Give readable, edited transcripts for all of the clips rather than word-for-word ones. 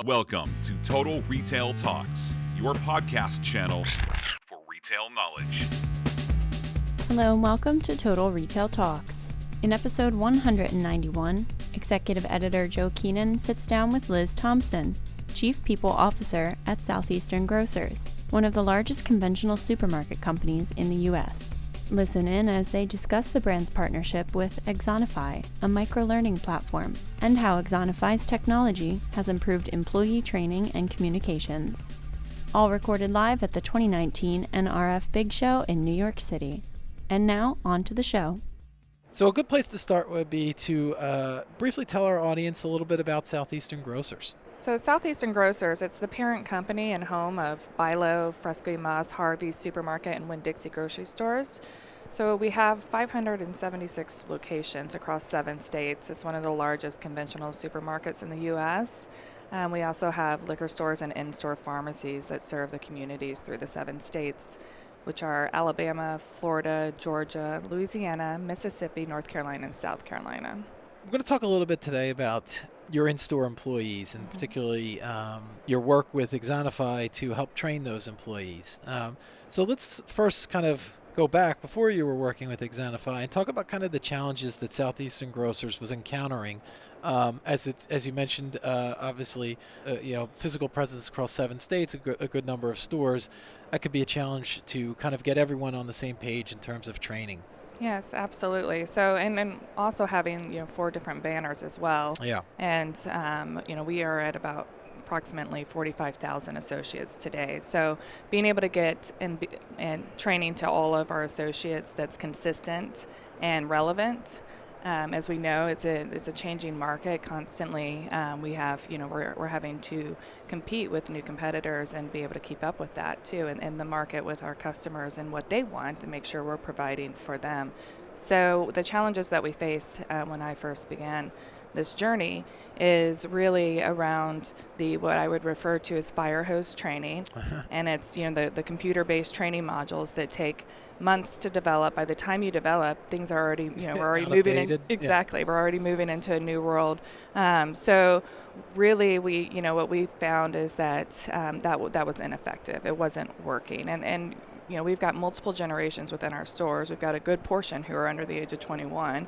Welcome to Total Retail Talks, your podcast channel for retail knowledge. Hello and welcome to Total Retail Talks. In episode 191, Executive Editor Joe Keenan sits down with Liz Thompson, Chief People Officer at Southeastern Grocers, one of the largest conventional supermarket companies in the U.S. Listen in as they discuss the brand's partnership with Axonify, a microlearning platform, and how Axonify's technology has improved employee training and communications. All recorded live at the 2019 NRF Big Show in New York City. And now, on to the show. So a good place to start would be to briefly tell our audience a little bit about Southeastern Grocers. So Southeastern Grocers, it's the parent company and home of Bilo, Fresco y Mas, Harvey's Supermarket, and Winn-Dixie grocery stores. So we have 576 locations across 7 states. It's one of the largest conventional supermarkets in the U.S. We also have liquor stores and in-store pharmacies that serve the communities through the 7 states, which are Alabama, Florida, Georgia, Louisiana, Mississippi, North Carolina, and South Carolina. We're going to talk a little bit today about your in-store employees, and particularly your work with Axonify to help train those employees. So let's first kind of go back before you were working with Axonify and talk about kind of the challenges that Southeastern Grocers was encountering. As you mentioned, obviously, physical presence across 7 states, a good number of stores. That could be a challenge to kind of get everyone on the same page in terms of training. Yes, absolutely. So, and also having 4 different banners as well. Yeah. And we are at about approximately 45,000 associates today. So, being able to get and training to all of our associates that's consistent and relevant. As we know, it's a changing market constantly. We have, we're having to compete with new competitors and be able to keep up with that too, and the market with our customers and what they want to make sure we're providing for them. So the challenges that we faced when I first began this journey is really around what I would refer to as fire hose training, and it's the computer-based training modules that take months to develop. By the time you develop, things are already we're already moving in, exactly. Yeah. We're already moving into a new world. So really, what we found is that that was ineffective. It wasn't working, and we've got multiple generations within our stores. We've got a good portion who are under the age of 21.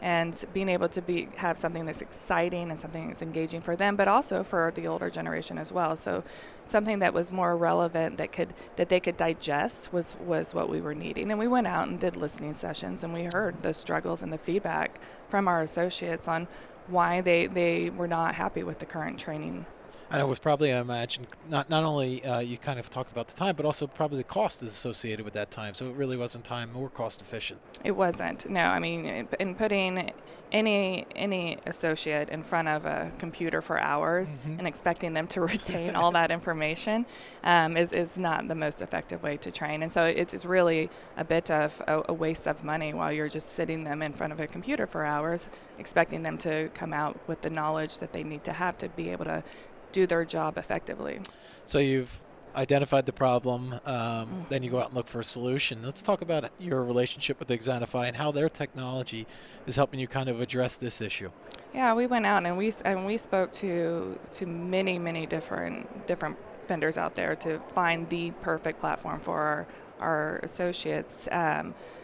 And being able to have something that's exciting and something that's engaging for them, but also for the older generation as well. So something that was more relevant that they could digest was what we were needing. And we went out and did listening sessions, and we heard the struggles and the feedback from our associates on why they were not happy with the current training. And it was probably, I imagine, not only you kind of talked about the time, but also probably the cost associated with that time. So it really wasn't time or cost efficient. It wasn't. No, I mean, in putting any associate in front of a computer for hours and expecting them to retain all that information is not the most effective way to train. And so it's really a bit of a waste of money while you're just sitting them in front of a computer for hours, expecting them to come out with the knowledge that they need to have to be able to do their job effectively. So you've identified the problem, then you go out and look for a solution. Let's talk about your relationship with Axonify and how their technology is helping you kind of address this issue. Yeah, we went out and we spoke to many different vendors out there to find the perfect platform for our associates.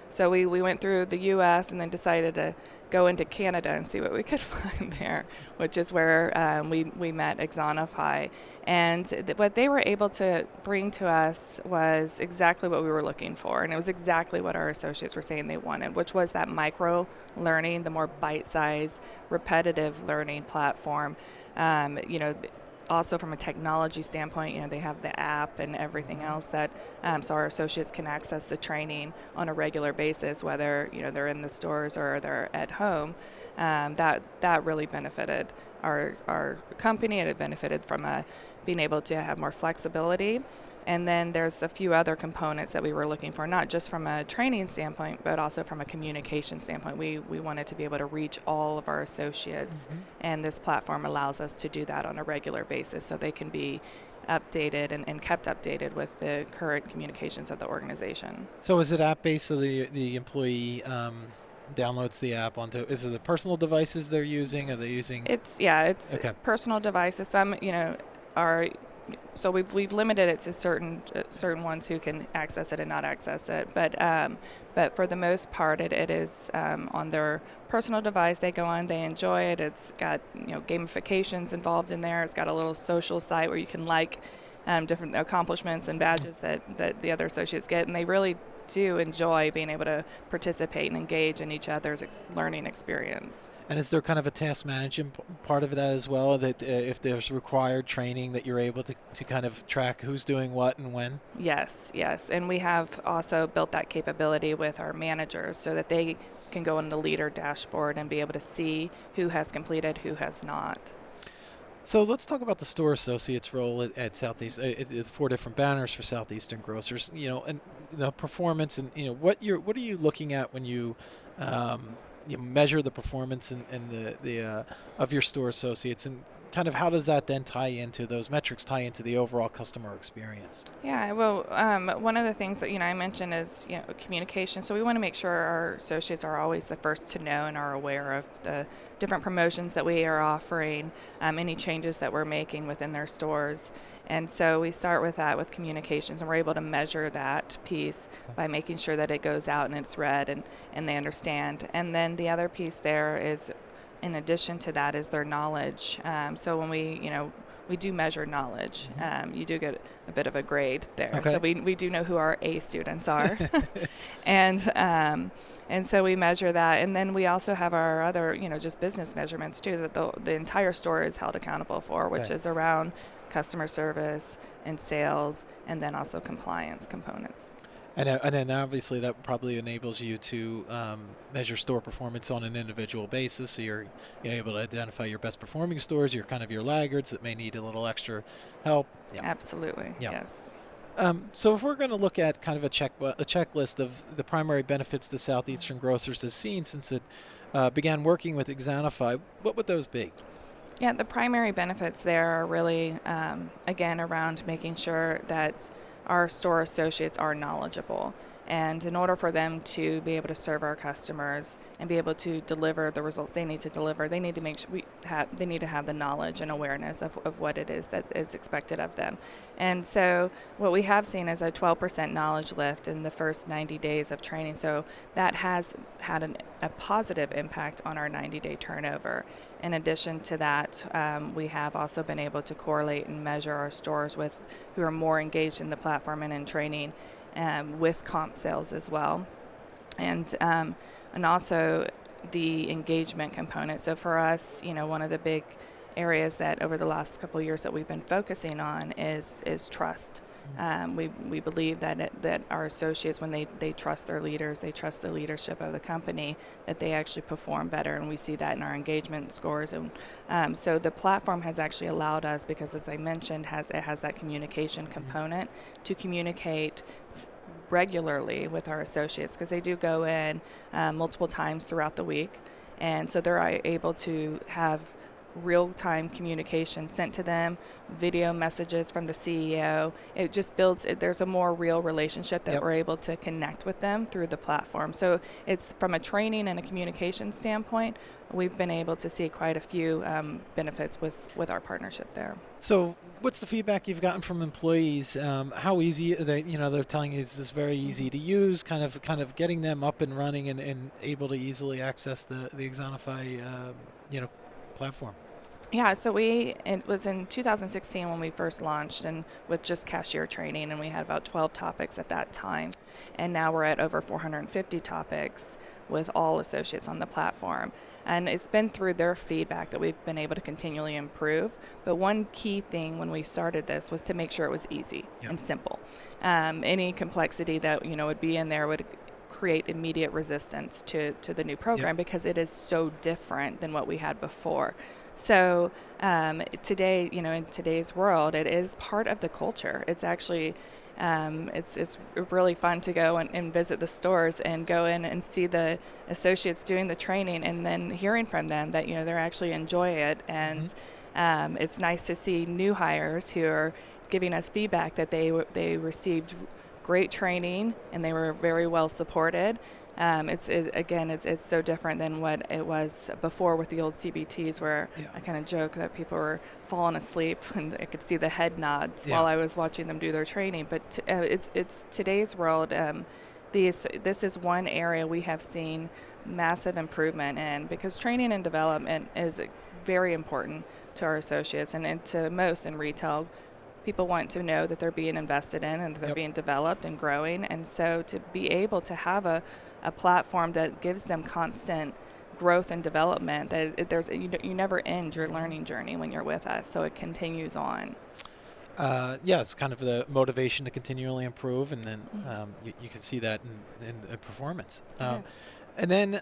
So we went through the U.S. and then decided to go into Canada and see what we could find there, which is where we met Axonify. And what they were able to bring to us was exactly what we were looking for, and it was exactly what our associates were saying they wanted, which was that micro-learning, the more bite-sized, repetitive learning platform. Also from a technology standpoint, they have the app and everything else that so our associates can access the training on a regular basis, whether they're in the stores or they're at home. That really benefited our company, and it benefited from being able to have more flexibility. And then there's a few other components that we were looking for, not just from a training standpoint, but also from a communication standpoint. We wanted to be able to reach all of our associates, and this platform allows us to do that on a regular basis so they can be updated and kept updated with the current communications of the organization. So is it app-based so the employee downloads the app onto, is it the personal devices they're using? Are they using? It's Okay. personal devices. Some are. So we've limited it to certain ones who can access it and not access it. But for the most part, it is on their personal device. They go on, they enjoy it. It's got gamifications involved in there. It's got a little social site where you can different accomplishments and badges that the other associates get, and they really do enjoy being able to participate and engage in each other's learning experience. And is there kind of a task management part of that as well, that if there's required training that you're able to kind of track who's doing what and when? Yes. And we have also built that capability with our managers so that they can go in the leader dashboard and be able to see who has completed, who has not. So let's talk about the store associates role at Southeast. 4 different banners for Southeastern Grocers. And the performance, and what are you looking at when you measure the performance and the of your store associates, and kind of how does that then tie into those metrics, tie into the overall customer experience? Yeah, well, one of the things that I mentioned is communication. So we want to make sure our associates are always the first to know and are aware of the different promotions that we are offering, any changes that we're making within their stores. And so we start with that with communications, and we're able to measure that piece by making sure that it goes out and it's read and they understand. And then the other piece there is, in addition to that, is their knowledge. So when we do measure knowledge, you do get a bit of a grade there. Okay. So we do know who our A students are. And so we measure that. And then we also have our other, just business measurements too, that the entire store is held accountable for, which is around customer service and sales, and then also compliance components. And then obviously that probably enables you to measure store performance on an individual basis. So you're able to identify your best performing stores, your laggards that may need a little extra help. Yeah. Absolutely. Yeah. Yes. So if we're going to look at kind of a checklist of the primary benefits the Southeastern Grocers has seen since it began working with Axonify, what would those be? Yeah, the primary benefits there are really, again, around making sure that our store associates are knowledgeable. And in order for them to be able to serve our customers and be able to deliver the results they need to deliver, they need to make sure they need to have the knowledge and awareness of what it is that is expected of them. And so what we have seen is a 12% knowledge lift in the first 90 days of training. So that has had a positive impact on our 90-day turnover. In addition to that, we have also been able to correlate and measure our stores who are more engaged in the platform and in training, with comp sales as well, and also the engagement component. So for us, one of the big areas that over the last couple of years that we've been focusing on is trust. We believe that our associates, when they trust their leaders, they trust the leadership of the company, that they actually perform better, and we see that in our engagement scores. And so the platform has actually allowed us, because as I mentioned, it has that communication component, to communicate regularly with our associates, because they do go in multiple times throughout the week, and so they're able to have real-time communication sent to them, video messages from the CEO. It just builds, there's a more real relationship that we're able to connect with them through the platform. So it's from a training and a communication standpoint, we've been able to see quite a few benefits with our partnership there. So what's the feedback you've gotten from employees? How easy they're telling you is this very easy to use, kind of getting them up and running and able to easily access the Axonify platform? Yeah, so it was in 2016 when we first launched, and with just cashier training, and we had about 12 topics at that time. And now we're at over 450 topics with all associates on the platform. And it's been through their feedback that we've been able to continually improve. But one key thing when we started this was to make sure it was easy and simple. Any complexity that would be in there would create immediate resistance to the new program, because it is so different than what we had before. So today, in today's world, it is part of the culture. It's actually, it's really fun to go and visit the stores and go in and see the associates doing the training, and then hearing from them that, they're actually enjoy it. And it's nice to see new hires who are giving us feedback that they received great training and they were very well supported. It's so different than what it was before with the old CBTs, where I kind of joke that people were falling asleep and I could see the head nods while I was watching them do their training. But it's today's world. This is one area we have seen massive improvement in, because training and development is very important to our associates and to most in retail. People want to know that they're being invested in and that they're being developed and growing. And so to be able to have a platform that gives them constant growth and development, that you never end your learning journey when you're with us. So it continues on. It's kind of the motivation to continually improve, and then you can see that in performance. And then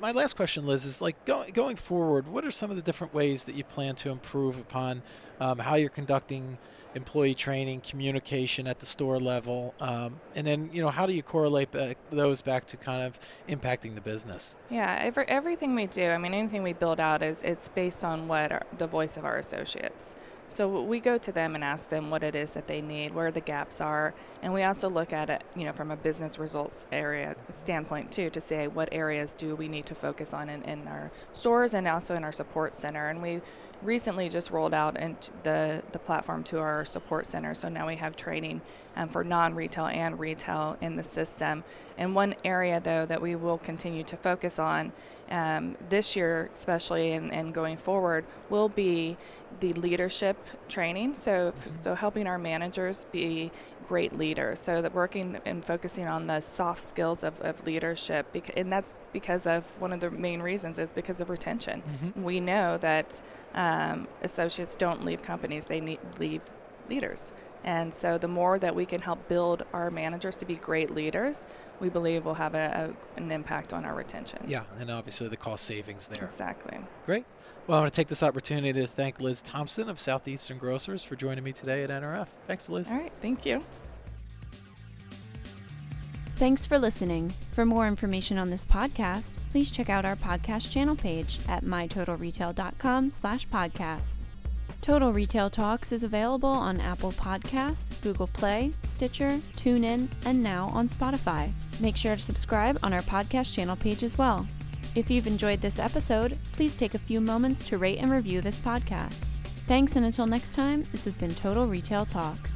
my last question, Liz, is like going forward, what are some of the different ways that you plan to improve upon how you're conducting employee training, communication at the store level, and then how do you correlate those back to kind of impacting the business? Yeah, everything we do, anything we build out it's based on the voice of our associates. So we go to them and ask them what it is that they need, where the gaps are, and we also look at it, from a business results area standpoint too, to say what areas do we need to focus on in our stores and also in our support center. And we recently just rolled out into the platform to our support center, so now we have training for non-retail and retail in the system. And one area though that we will continue to focus on this year especially and going forward will be the leadership training, so helping our managers be great leaders, so that working and focusing on the soft skills of leadership, and that's because of one of the main reasons is because of retention. We know that associates don't leave companies, they leave leaders. And so the more that we can help build our managers to be great leaders, we believe will have an impact on our retention. Yeah, and obviously the cost savings there. Exactly. Great. Well, I want to take this opportunity to thank Liz Thompson of Southeastern Grocers for joining me today at NRF. Thanks, Liz. All right, thank you. Thanks for listening. For more information on this podcast, please check out our podcast channel page at mytotalretail.com/podcasts. Total Retail Talks is available on Apple Podcasts, Google Play, Stitcher, TuneIn, and now on Spotify. Make sure to subscribe on our podcast channel page as well. If you've enjoyed this episode, please take a few moments to rate and review this podcast. Thanks, and until next time, this has been Total Retail Talks.